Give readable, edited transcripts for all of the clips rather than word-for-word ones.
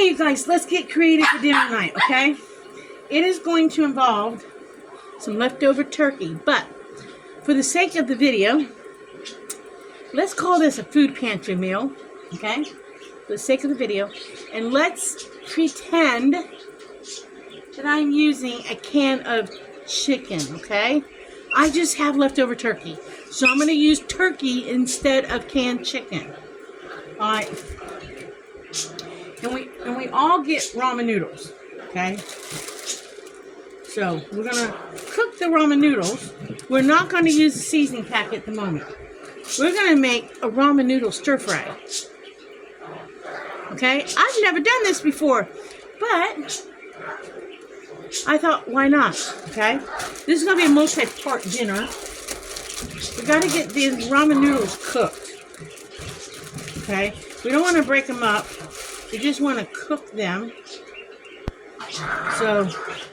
Okay, you guys, let's get creative for dinner tonight, okay? It is going to involve some leftover turkey, but for the sake of the video, let's call this a food pantry meal, okay? For the sake of the video, and let's pretend that I'm using a can of chicken, okay? I just have leftover turkey, so I'm going to use turkey instead of canned chicken. All right. And we all get ramen noodles, okay? So we're gonna cook the ramen noodles. We're not gonna use the seasoning pack at the moment. We're gonna make a ramen noodle stir fry. Okay? I've never done this before, but I thought, why not? Okay? This is gonna be a multi-part dinner. We gotta get these ramen noodles cooked. Okay? We don't want to break them up. We just want to cook them. So,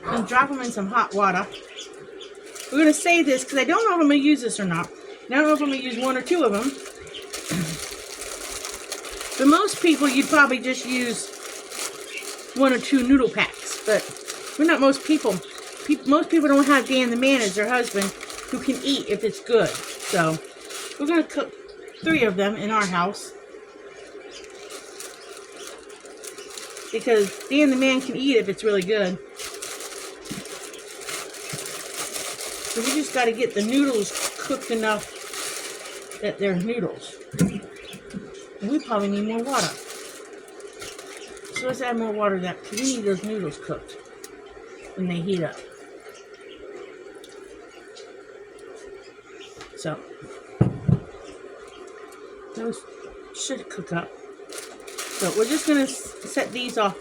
I'm going to drop them in some hot water. We're going to save this because I don't know if I'm going to use this or not. And I don't know if I'm going to use one or two of them. For most people, you'd probably just use one or two noodle packs. But we're not most people. Most people don't have Dan the man as their husband who can eat if it's good. So, we're going to cook 3 of them in our house. Because Dan the man can eat if it's really good. So we just got to get the noodles cooked enough that they're noodles. And we probably need more water. So let's add more water to that because we need those noodles cooked when they heat up. So those should cook up. So we're just going to set these off.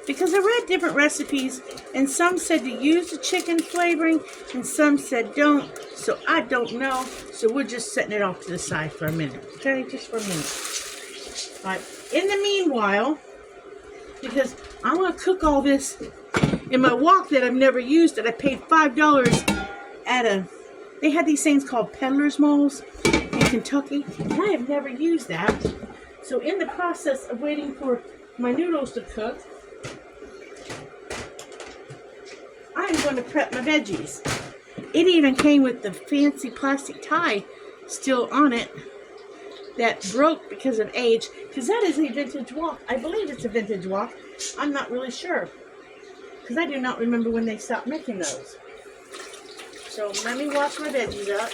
Because I read different recipes, and some said to use the chicken flavoring, and some said don't. So I don't know. So we're just setting it off to the side for a minute. Okay, just for a minute. All right. In the meanwhile, because I want to cook all this in my wok that I've never used, that I paid $5 at they had these things called peddler's malls in Kentucky, and I have never used that. So in the process of waiting for my noodles to cook, I'm going to prep my veggies. It even came with the fancy plastic tie still on it that broke because of age. Because that is a vintage wok. I believe it's a vintage wok. I'm not really sure. Because I do not remember when they stopped making those. So let me wash my veggies up.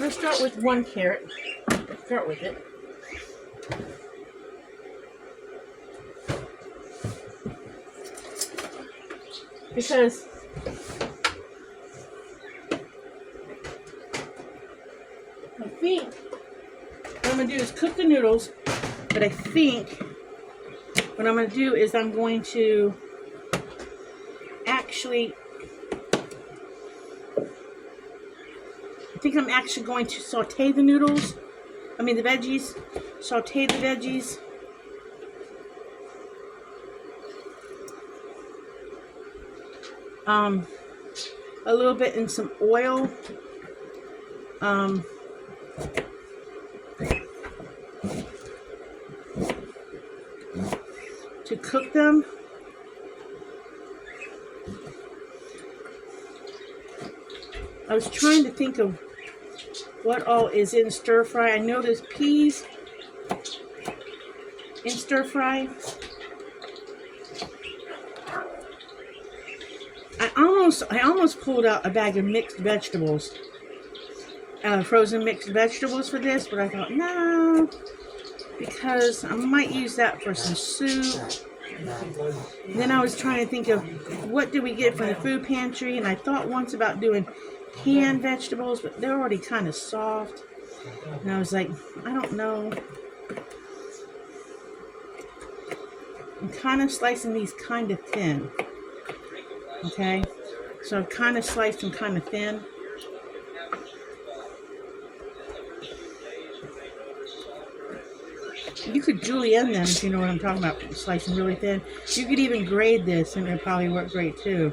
Let's start with 1 carrot. Let's start with it. Because I think what I'm going to do is cook the noodles, but I think what I'm going to do is I'm going to actually going to saute the noodles. I mean the veggies. Saute the veggies. A little bit in some oil. To cook them. I was trying to think of what all is in stir fry. I know there's peas in stir fry. I almost pulled out a bag of mixed vegetables, frozen mixed vegetables for this, but I thought no, because I might use that for some soup. Then I was trying to think of what do we get from the food pantry, and I thought once about doing canned vegetables, but they're already kind of soft. And I was like, I don't know. I'm kind of slicing these kind of thin. Okay, so I've kind of sliced them kind of thin. You could julienne them if you know what I'm talking about. Slice them really thin. You could even grate this and it'd probably work great too.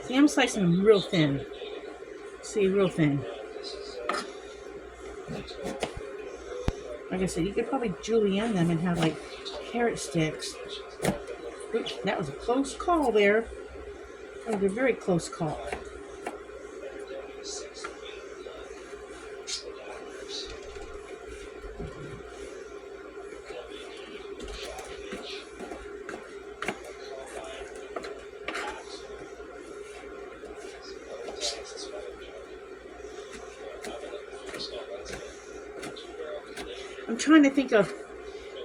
See, I'm slicing them real thin. See, real thin. Like I said, you could probably julienne them and have like carrot sticks. Oops, that was a close call there. That was a very close call. I'm trying to think of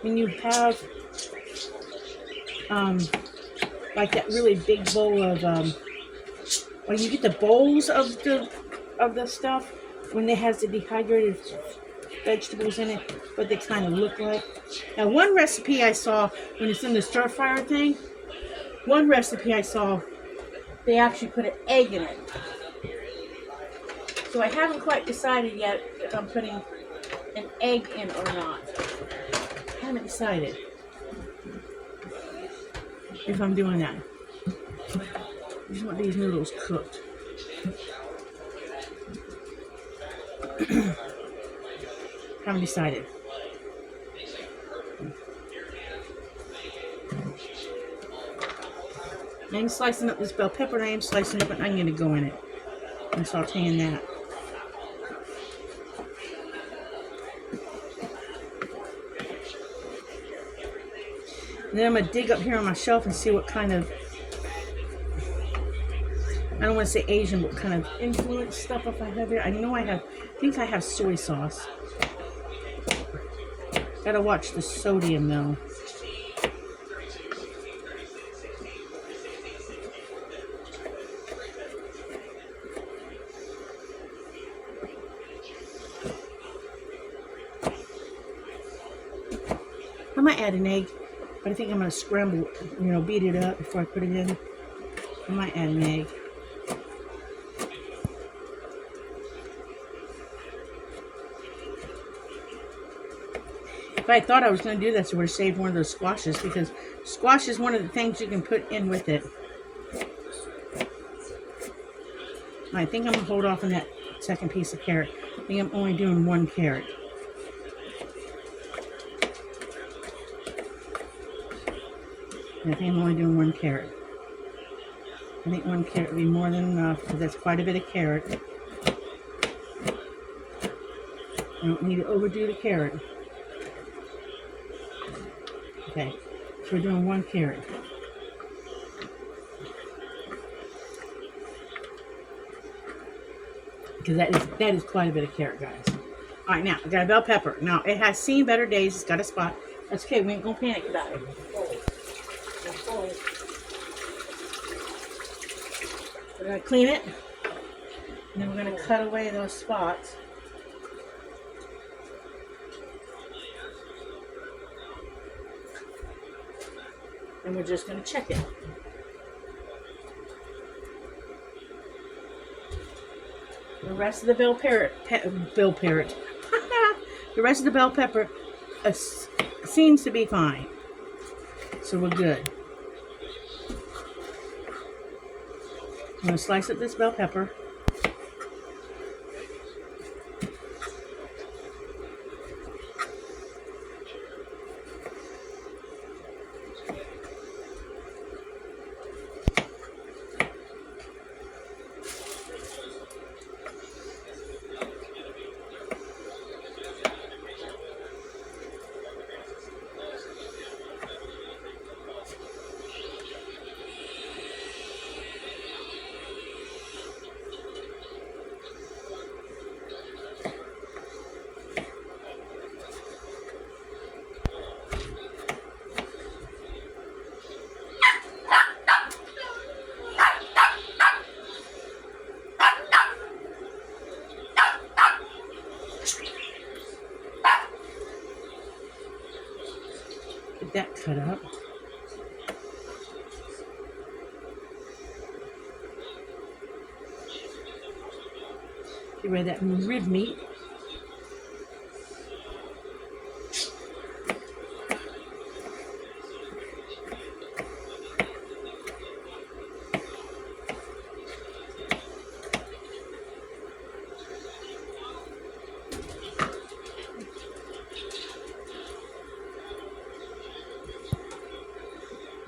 when you have like that really big bowl of when you get the bowls of the stuff when it has the dehydrated vegetables in it, what they kind of look like. Now, one recipe I saw when it's in the stir fryer thing, they actually put an egg in it. So I haven't quite decided yet if I'm putting an egg in or not. I haven't decided if I'm doing that. I just want these noodles cooked. Haven't decided. I'm slicing up this bell pepper and I am slicing up an onion to go in it. I'm sauteing that. And then I'm going to dig up here on my shelf and see what kind of, I don't want to say Asian, but what kind of influence stuff if I have here. I know I think I have soy sauce. Gotta watch the sodium though. I might add an egg, but I think I'm going to scramble, beat it up before I put it in. I might add an egg. If I thought I was going to do this, I would have saved one of those squashes, because squash is one of the things you can put in with it. I think I'm going to hold off on that second piece of carrot. I think I'm only doing one carrot. I think I'm only doing one carrot. I think one carrot would be more than enough, because that's quite a bit of carrot. I don't need to overdo the carrot. Okay, so we're doing one carrot. Because that is quite a bit of carrot, guys. All right, now I got a bell pepper. Now it has seen better days. It's got a spot. That's okay. We ain't gonna panic about it. We're gonna clean it, and then we're gonna cut away those spots. And we're just going to check it. The rest of the bell pepper, the rest of the bell pepper seems to be fine. So we're good. I'm going to slice up this bell pepper. cut up. Get rid of that rib meat.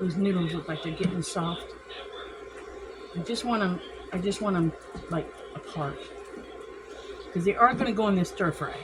Those noodles look like they're getting soft. I just want them like apart. Because they are going to go in this stir fry.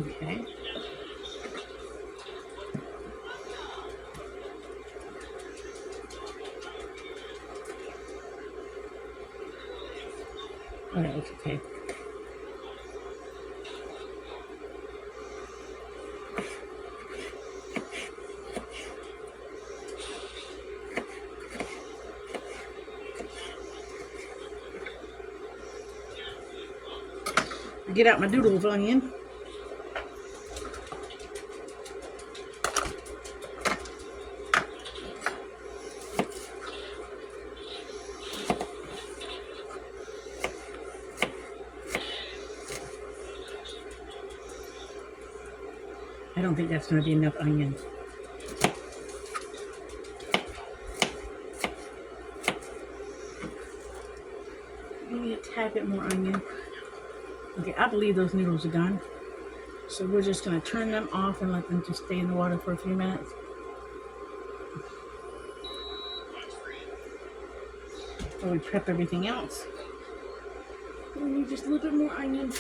Okay. Oh, that looks okay. Get out my doodle of onion. I don't think that's going to be enough onion. Maybe a tad bit more onion. Okay, I believe those noodles are done. So we're just going to turn them off and let them just stay in the water for a few minutes. While we prep everything else. We need just a little bit more onion.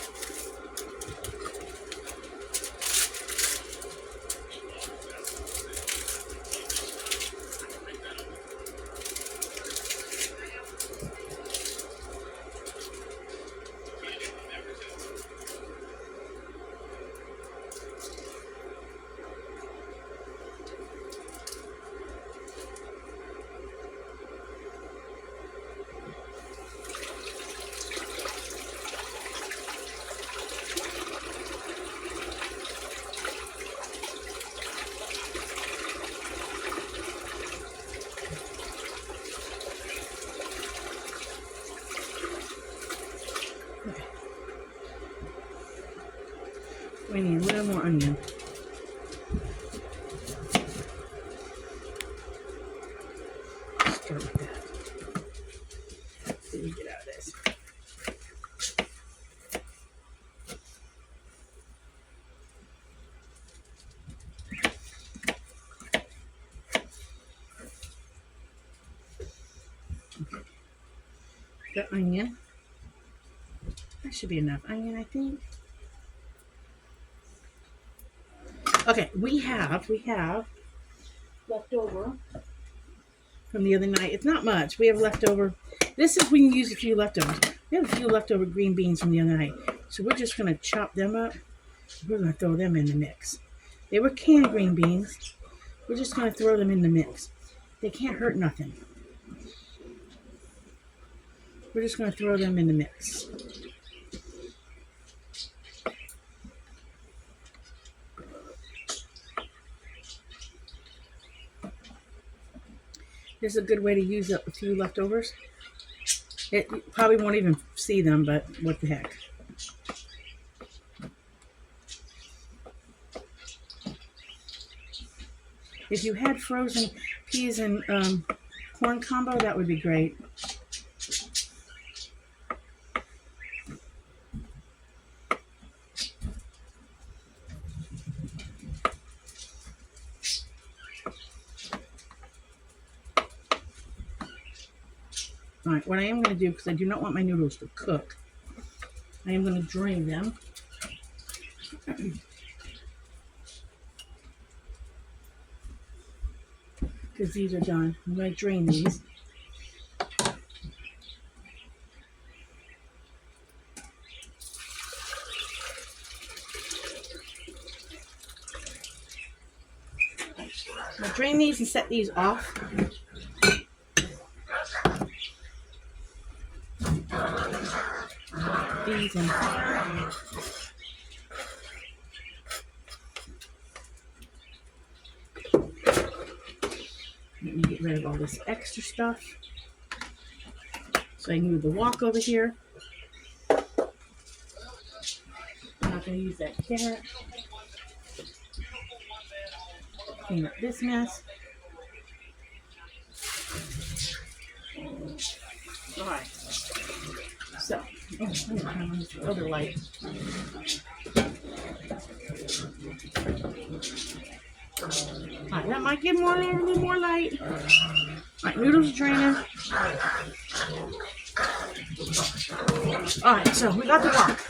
We need a little more onion. Start with that. See what we get out of this. Okay. The onion. That should be enough onion, I think. Okay, we have left over from the other night. It's not much. We have leftover. This is we can use a few leftovers. We have a few leftover green beans from the other night. So we're just going to chop them up. We're going to throw them in the mix. They were canned green beans. We're just going to throw them in the mix. They can't hurt nothing. We're just going to throw them in the mix. This is a good way to use up a few leftovers. You probably won't even see them, but what the heck. If you had frozen peas and corn combo, that would be great. All right, what I am going to do, because I do not want my noodles to cook, I am going to drain them. Because these are done. I'm going to drain these. I'll drain these and set these off. These and let me get rid of all this extra stuff so I can move the wok over here. I'm not going to use that carrot. Clean up this mess. Alright. So, I'm going to turn on this other light. Alright, that might give more a little more light. Alright, noodles draining. Alright, so we got the wok.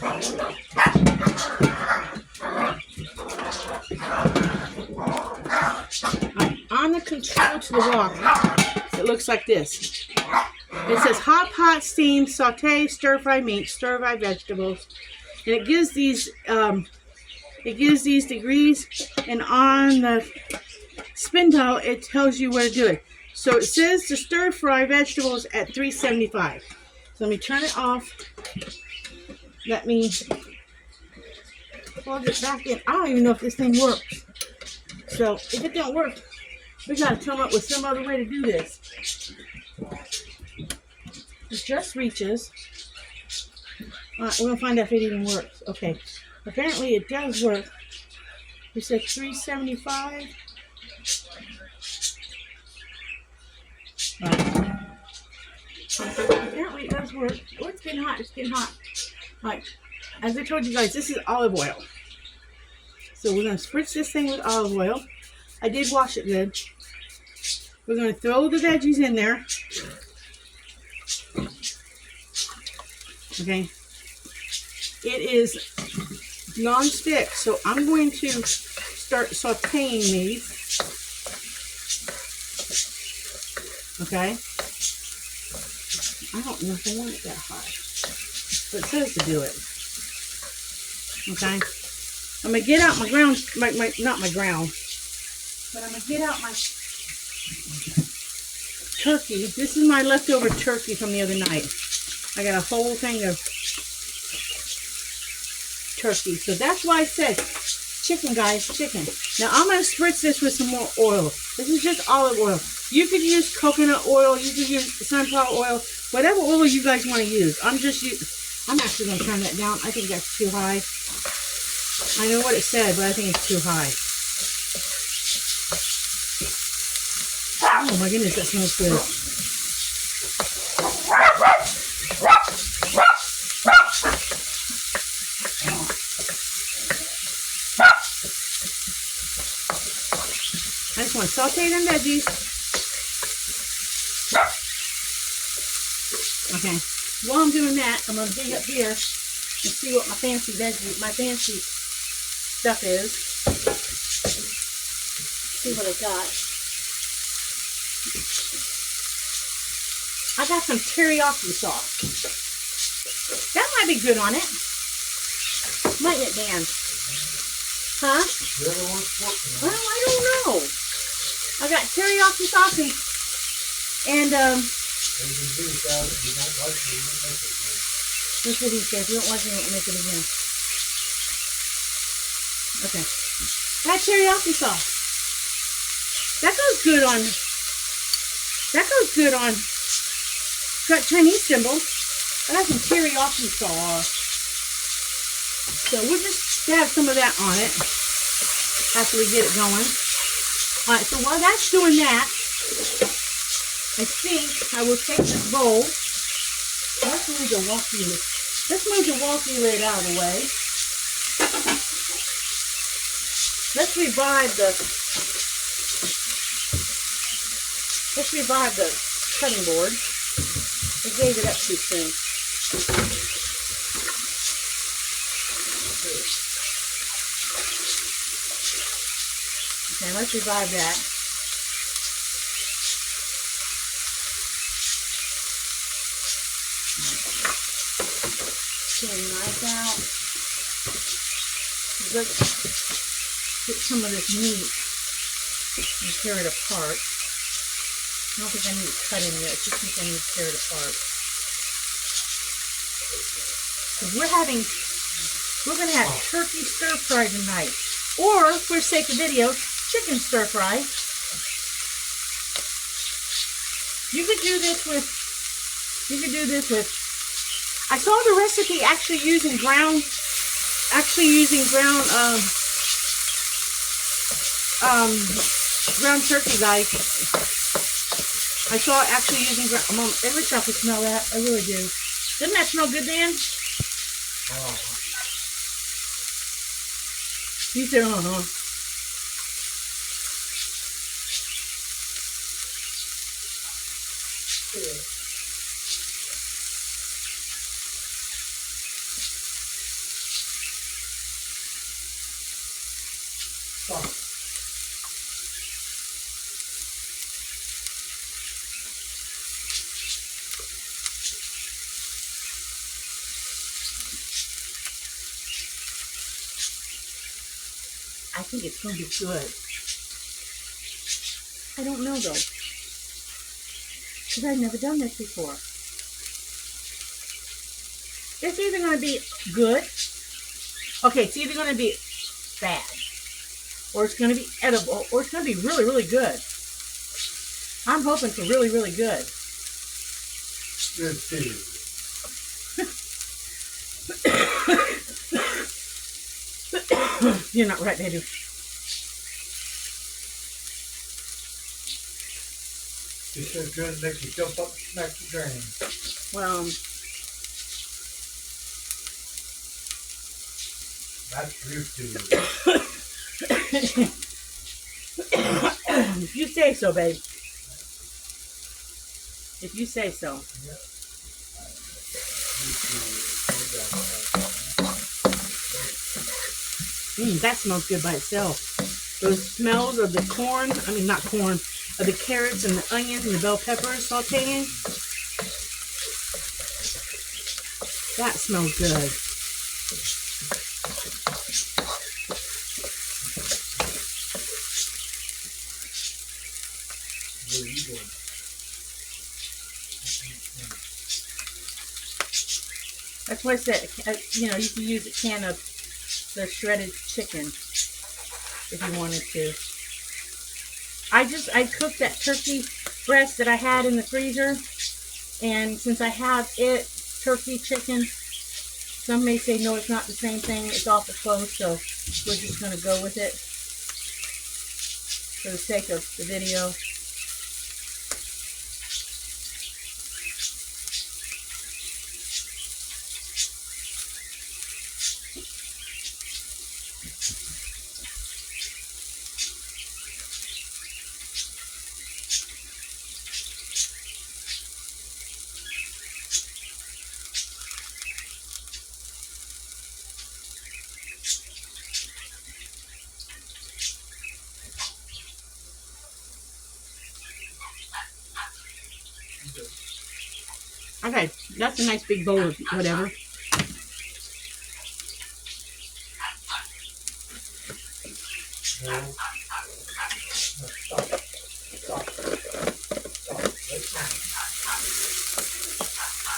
On the control to the wok, it looks like this. It says hot pot, steam, saute, stir fry meat, stir fry vegetables, and it gives these degrees. And on the spin dial, it tells you where to do it. So it says to stir fry vegetables at 375. So let me turn it off. Let me plug it back in. I don't even know if this thing works. So if it don't work, we gotta come up with some other way to do this. It just reaches. We're gonna find out if it even works. Okay. Apparently it does work. We said 375. Right. Apparently it does work. Oh, it's getting hot. It's getting hot. Alright. As I told you guys, this is olive oil. So we're going to spritz this thing with olive oil. I did wash it good. We're going to throw the veggies in there. Okay. It is non-stick, so I'm going to start sauteing these. Okay. I don't know if I want it that high, but it says to do it. Okay. I'm going to get out my ground, not my ground, but I'm going to get out my turkey. This is my leftover turkey from the other night. I got a whole thing of turkey. So that's why I said chicken, guys, chicken. Now I'm going to spritz this with some more oil. This is just olive oil. You could use coconut oil. You could use sunflower oil. Whatever oil you guys want to use. I'm actually going to turn that down. I think that's too high. I know what it said, but I think it's too high. Oh my goodness, that smells good. I just want to saute them veggies. Okay. While I'm doing that, I'm going to dig up here and see what my fancy stuff is. See what I got. I got some teriyaki sauce. That might be good on it. Mightn't it, Dan? Huh? Well, I don't know. I got teriyaki sauce and that's what he said. If you don't like it, don't make it again. Okay. That teriyaki sauce. That goes good on. Got Chinese symbols. I got some teriyaki sauce. So we'll just have some of that on it after we get it going. Alright, so while that's doing that, I think I will take this bowl. Let's move the walkie lid out of the way. Let's revive the cutting board. I gave it up too soon. Okay, let's revive that. Get a knife out. Let's get some of this meat and tear it apart. I don't think I need to cut any of it. I just think I need to tear it apart. Because we're going to have turkey stir fry tonight. Or, for sake of video, chicken stir fry. You could do this with, I saw the recipe actually using ground turkey, guys. I saw it actually using ground, I wish I could smell that. I really do. Doesn't that smell good, Dan? Oh. You said, uh-huh. I think it's going to be good. I don't know, though. Because I've never done this before. It's either going to be good. Okay, it's either going to be bad. Or it's going to be edible. Or it's going to be really, really good. I'm hoping for really, really good. Good too. You're not right, baby. It's so good it makes you jump up and smack the drain. Well, That's true too. if you say so, babe. If you say so. Yep. That smells good by itself. Those smells of the corn, not corn, of the carrots and the onions and the bell peppers sauteing. That smells good. That's why I said, you can use a can of the shredded chicken if you wanted to. I cooked that turkey breast that I had in the freezer, and since I have turkey chicken, some may say no, it's not the same thing, it's awful close, so we're just going to go with it for the sake of the video. Okay, that's a nice big bowl of whatever. I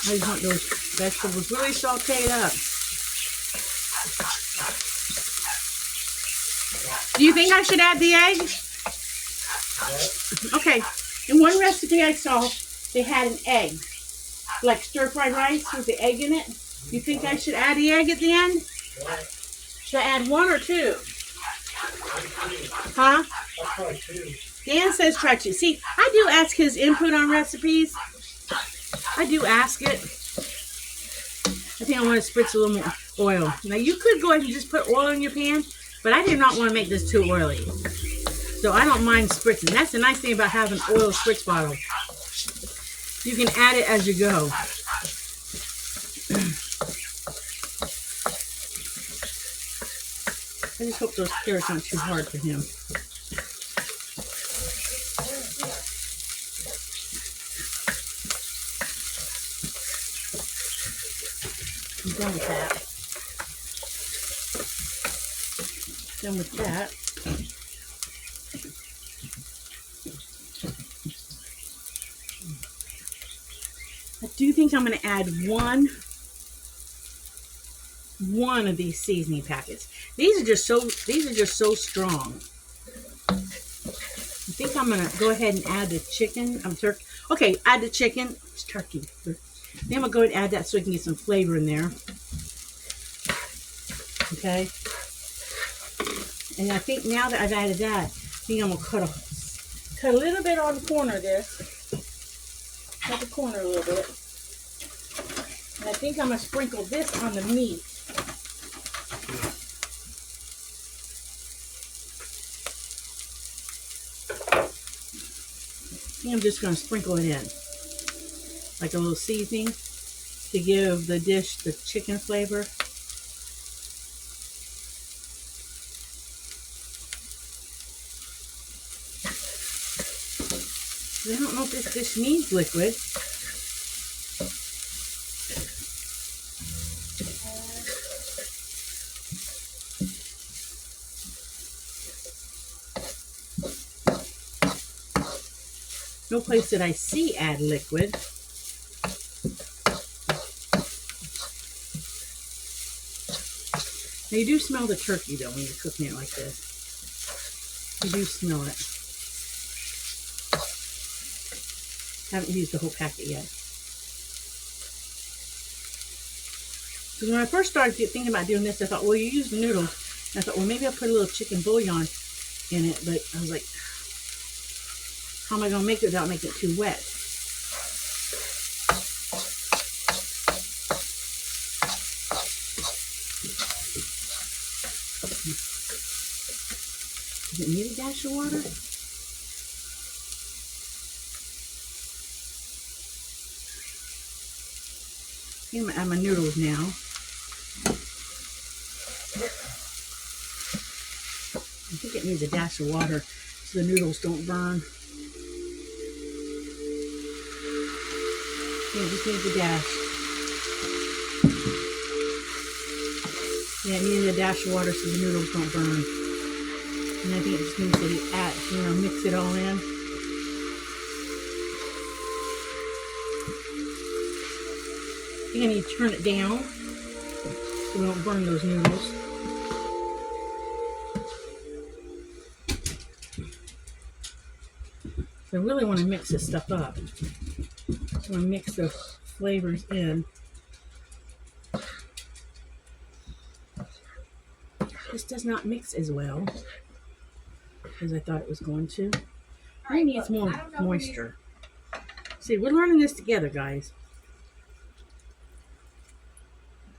just want those vegetables really sauteed up. Do you think I should add the egg? Okay, in one recipe I saw, they had an egg. Like stir-fried rice with the egg in it. You think I should add the egg at the end? Should I add one or two? Huh? I'll try two. Dan says try to. See, I do ask his input on recipes. I do ask it. I think I want to spritz a little more oil. Now you could go ahead and just put oil in your pan, but I do not want to make this too oily. So I don't mind spritzing. That's the nice thing about having an oil spritz bottle. You can add it as you go. I just hope those carrots aren't too hard for him. I'm done with that. Done with that. I do think I'm going to add one of these seasoning packets. These are just so strong. I think I'm going to go ahead and add the chicken. Turkey. Okay, add the chicken. It's turkey. Then I'm going to go ahead and add that so we can get some flavor in there. Okay. And I think now that I've added that, I think I'm going to cut a little bit on the corner of this. Cut the corner a little bit. And I think I'm going to sprinkle this on the meat. I'm just going to sprinkle it in like a little seasoning to give the dish the chicken flavor. I don't know if this dish needs liquid. No place that I see add liquid. Now you do smell the turkey though when you're cooking it like this. You do smell it. Haven't used the whole packet yet. So when I first started thinking about doing this, I thought, well, you use the noodles. And I thought, well, maybe I'll put a little chicken bouillon in it. But I was like, how am I going to make it without making it too wet? Does it need a dash of water? I'm going to add my noodles now. I think it needs a dash of water so the noodles don't burn. Yeah, it just needs a dash. Yeah, it needs a dash of water so the noodles don't burn. And I think it just needs to mix it all in. I think I need to turn it down so we don't burn those noodles. So I really want to mix this stuff up. I want to mix the flavors in. This does not mix as well as I thought it was going to. It needs more moisture. See, we're learning this together, guys.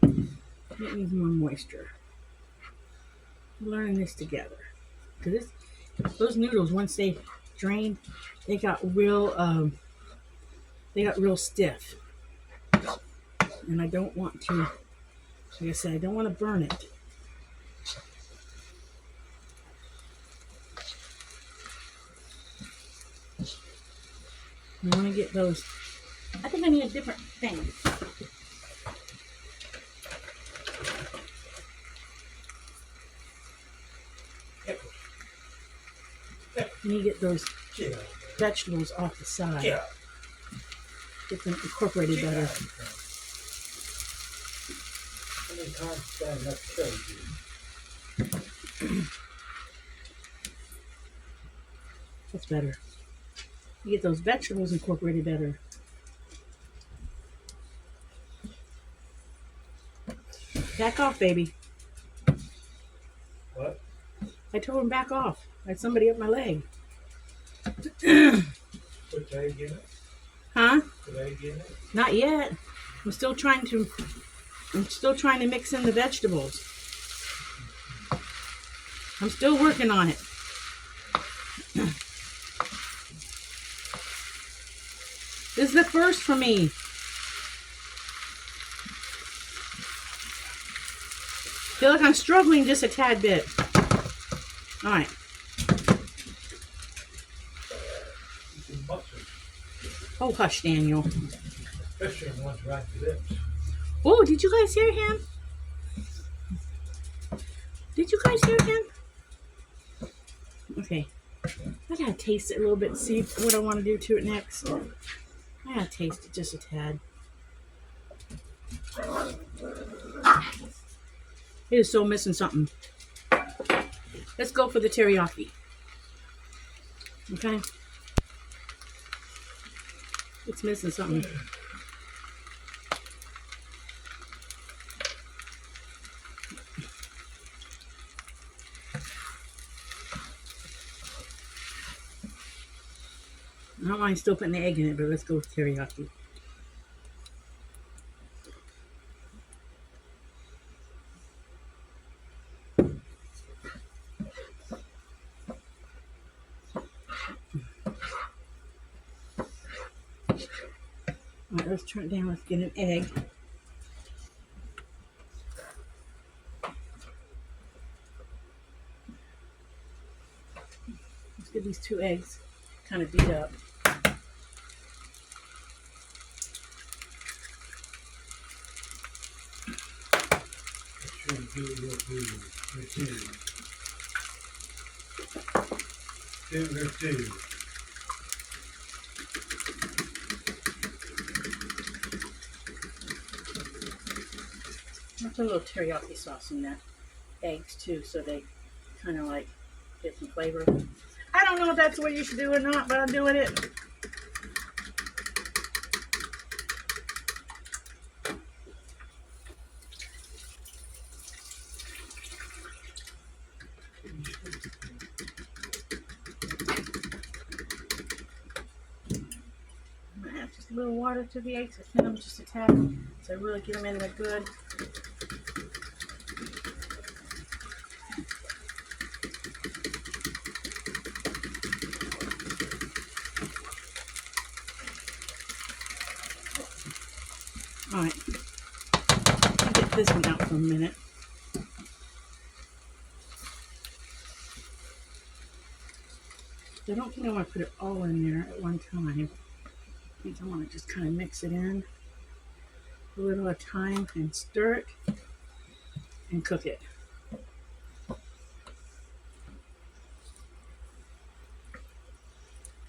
It needs more moisture. We're learning this together. Because those noodles, once they drained, they got real stiff. And I don't want to, like I said, I don't want to burn it. I want to get those. I think I need a different thing. I need to get those vegetables off the side. Get them incorporated better. How many times do I have to show you? That's better. You get those vegetables incorporated better. Back off, baby. What? I told him back off. I had somebody up my leg. Put egg in it? Huh? Put egg in it? Not yet. I'm still trying to mix in the vegetables. I'm still working on it. This is the first for me. Feel like I'm struggling just a tad bit. All right. Some mustard. Oh, hush, Daniel. Especially when one's right lips. Oh, did you guys hear him? Did you guys hear him? Okay. I gotta taste it a little bit and see what I want to do to it next. I gotta taste it just a tad. It is so missing something. Let's go for the teriyaki. Okay? It's missing something. I don't mind still putting the egg in it, but let's go with teriyaki. Alright, let's turn it down. Let's get an egg. Let's get these 2 eggs kind of beat up. Make sure you do what we do. Two. I'll put a little teriyaki sauce in that eggs too, so they kind of like get some flavor. I don't know if that's what you should do or not, but I'm doing it. Add just a little water to the eggs. I thin them just a tad, so I really get them in there good. Alright, I'll get this one out for a minute. I don't think I want to put it all in there at one time. I think I want to just kind of mix it in a little at a time and stir it and cook it.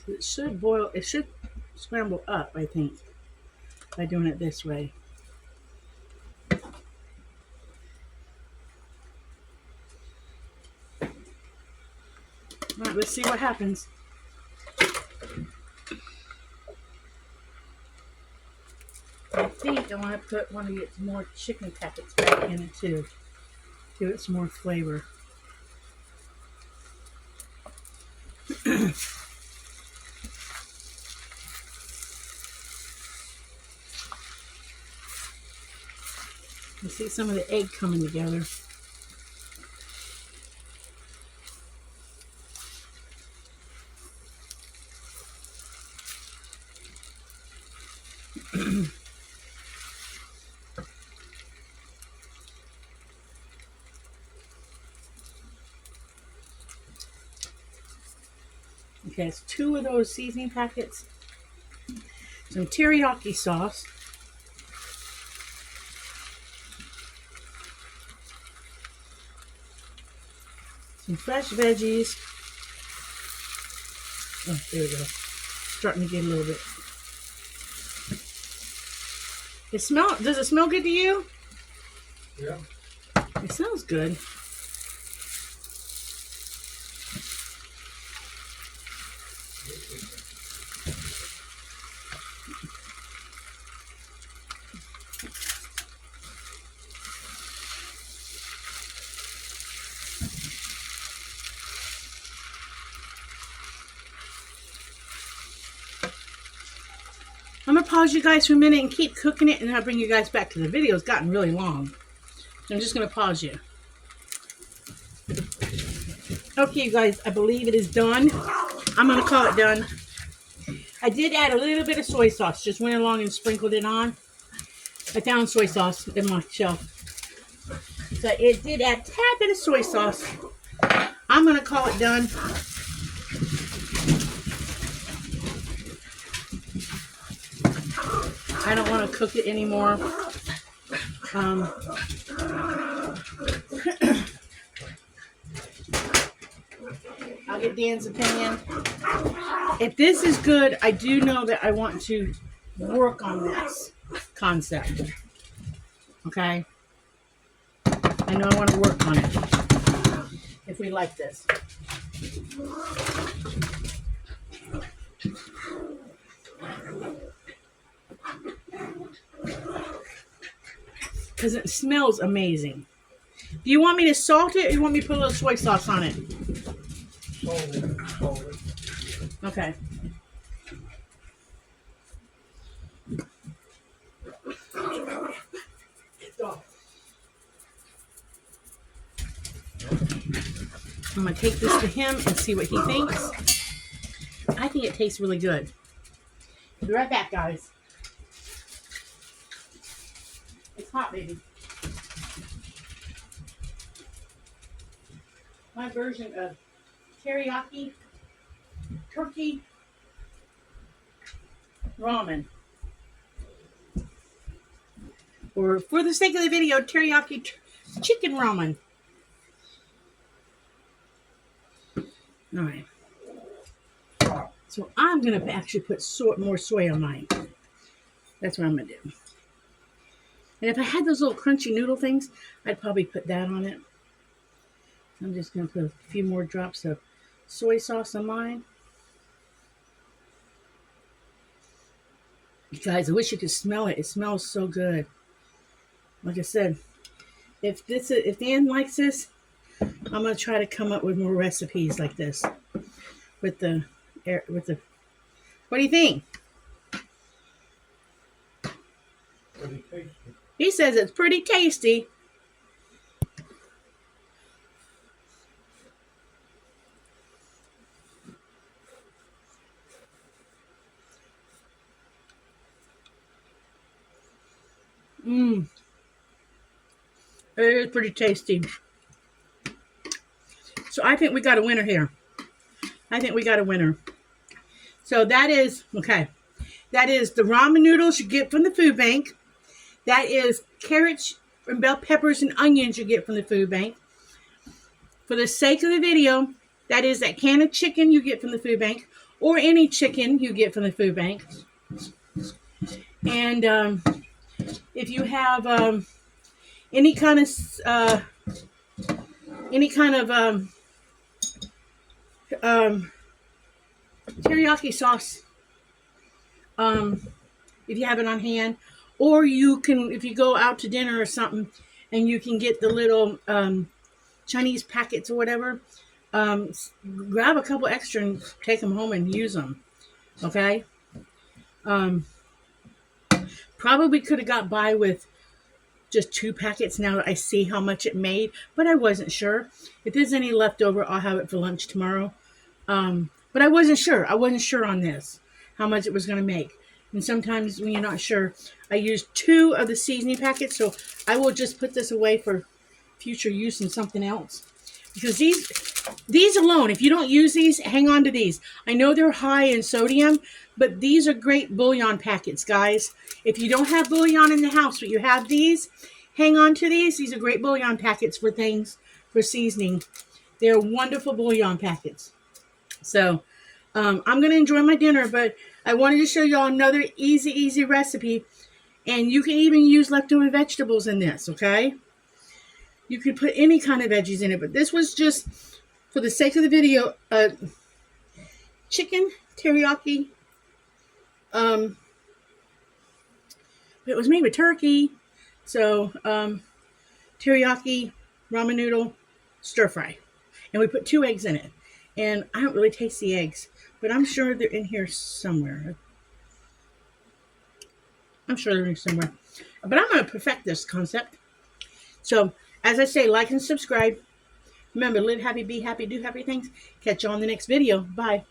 It should boil, it should scramble up, I think, by doing it this way. Alright, let's see what happens. I think I want to put one of the more chicken packets back in it too. Give it some more flavor. You see some of the egg coming together. Okay, it's 2 of those seasoning packets. Some teriyaki sauce. Some fresh veggies. Oh, there we go. Starting to get a little bit. Does it smell good to you? Yeah. It smells good. I'm going to pause you guys for a minute and keep cooking it, and then I'll bring you guys back because the video has gotten really long. So I'm just going to pause you. Okay, you guys, I believe it is done. I'm going to call it done. I did add a little bit of soy sauce. Just went along and sprinkled it on. I found soy sauce in my shelf. So it did add a tad bit of soy sauce. I'm going to call it done. I don't want to cook it anymore. I'll get Dan's opinion. If this is good, I do know that I want to work on this concept. Okay? I know I want to work on it. If we like this. Because it smells amazing. Do you want me to salt it or you want me to put a little soy sauce on it? Salt it. Okay. I'm going to take this to him and see what he thinks. I think it tastes really good. I'll be right back, guys. It's hot, baby. My version of teriyaki turkey ramen. Or, for the sake of the video, teriyaki chicken ramen. All right. So I'm going to actually put more soy on mine. That's what I'm going to do. And if I had those little crunchy noodle things, I'd probably put that on it. I'm just going to put a few more drops of soy sauce on mine. You guys, I wish you could smell it. It smells so good. Like I said, if Dan likes this, I'm going to try to come up with more recipes like this. What do you think? Pretty tasty. He says it's pretty tasty. It is pretty tasty. So I think we got a winner here. I think we got a winner. So that is, okay. That is the ramen noodles you get from the food bank. That is carrots and bell peppers and onions you get from the food bank. For the sake of the video, that is that can of chicken you get from the food bank. Or any chicken you get from the food bank. And if you have any kind of teriyaki sauce, if you have it on hand, or you can, if you go out to dinner or something, and you can get the little Chinese packets or whatever, grab a couple extra and take them home and use them. Okay. Probably could have got by with just 2 packets now that I see how much it made, but I wasn't sure. If there's any left over, I'll have it for lunch tomorrow. But I wasn't sure. I wasn't sure on this, how much it was going to make. And sometimes when you're not sure, I use 2 of the seasoning packets, so I will just put this away for future use in something else. Because these alone, if you don't use these, hang on to these. I know they're high in sodium, but these are great bouillon packets, guys. If you don't have bouillon in the house, but you have these, hang on to these. These are great bouillon packets for things, for seasoning. They're wonderful bouillon packets. So, I'm going to enjoy my dinner, but I wanted to show y'all another easy recipe. And you can even use leftover vegetables in this, okay? You could put any kind of veggies in it, but this was just, for the sake of the video, chicken teriyaki. It was made with turkey. So, teriyaki, ramen noodle, stir fry. And we put 2 eggs in it. And I don't really taste the eggs, but I'm sure they're in here somewhere. I'm sure they're somewhere. But I'm going to perfect this concept. So, as I say, like and subscribe. Remember, live happy, be happy, do happy things. Catch you on the next video. Bye.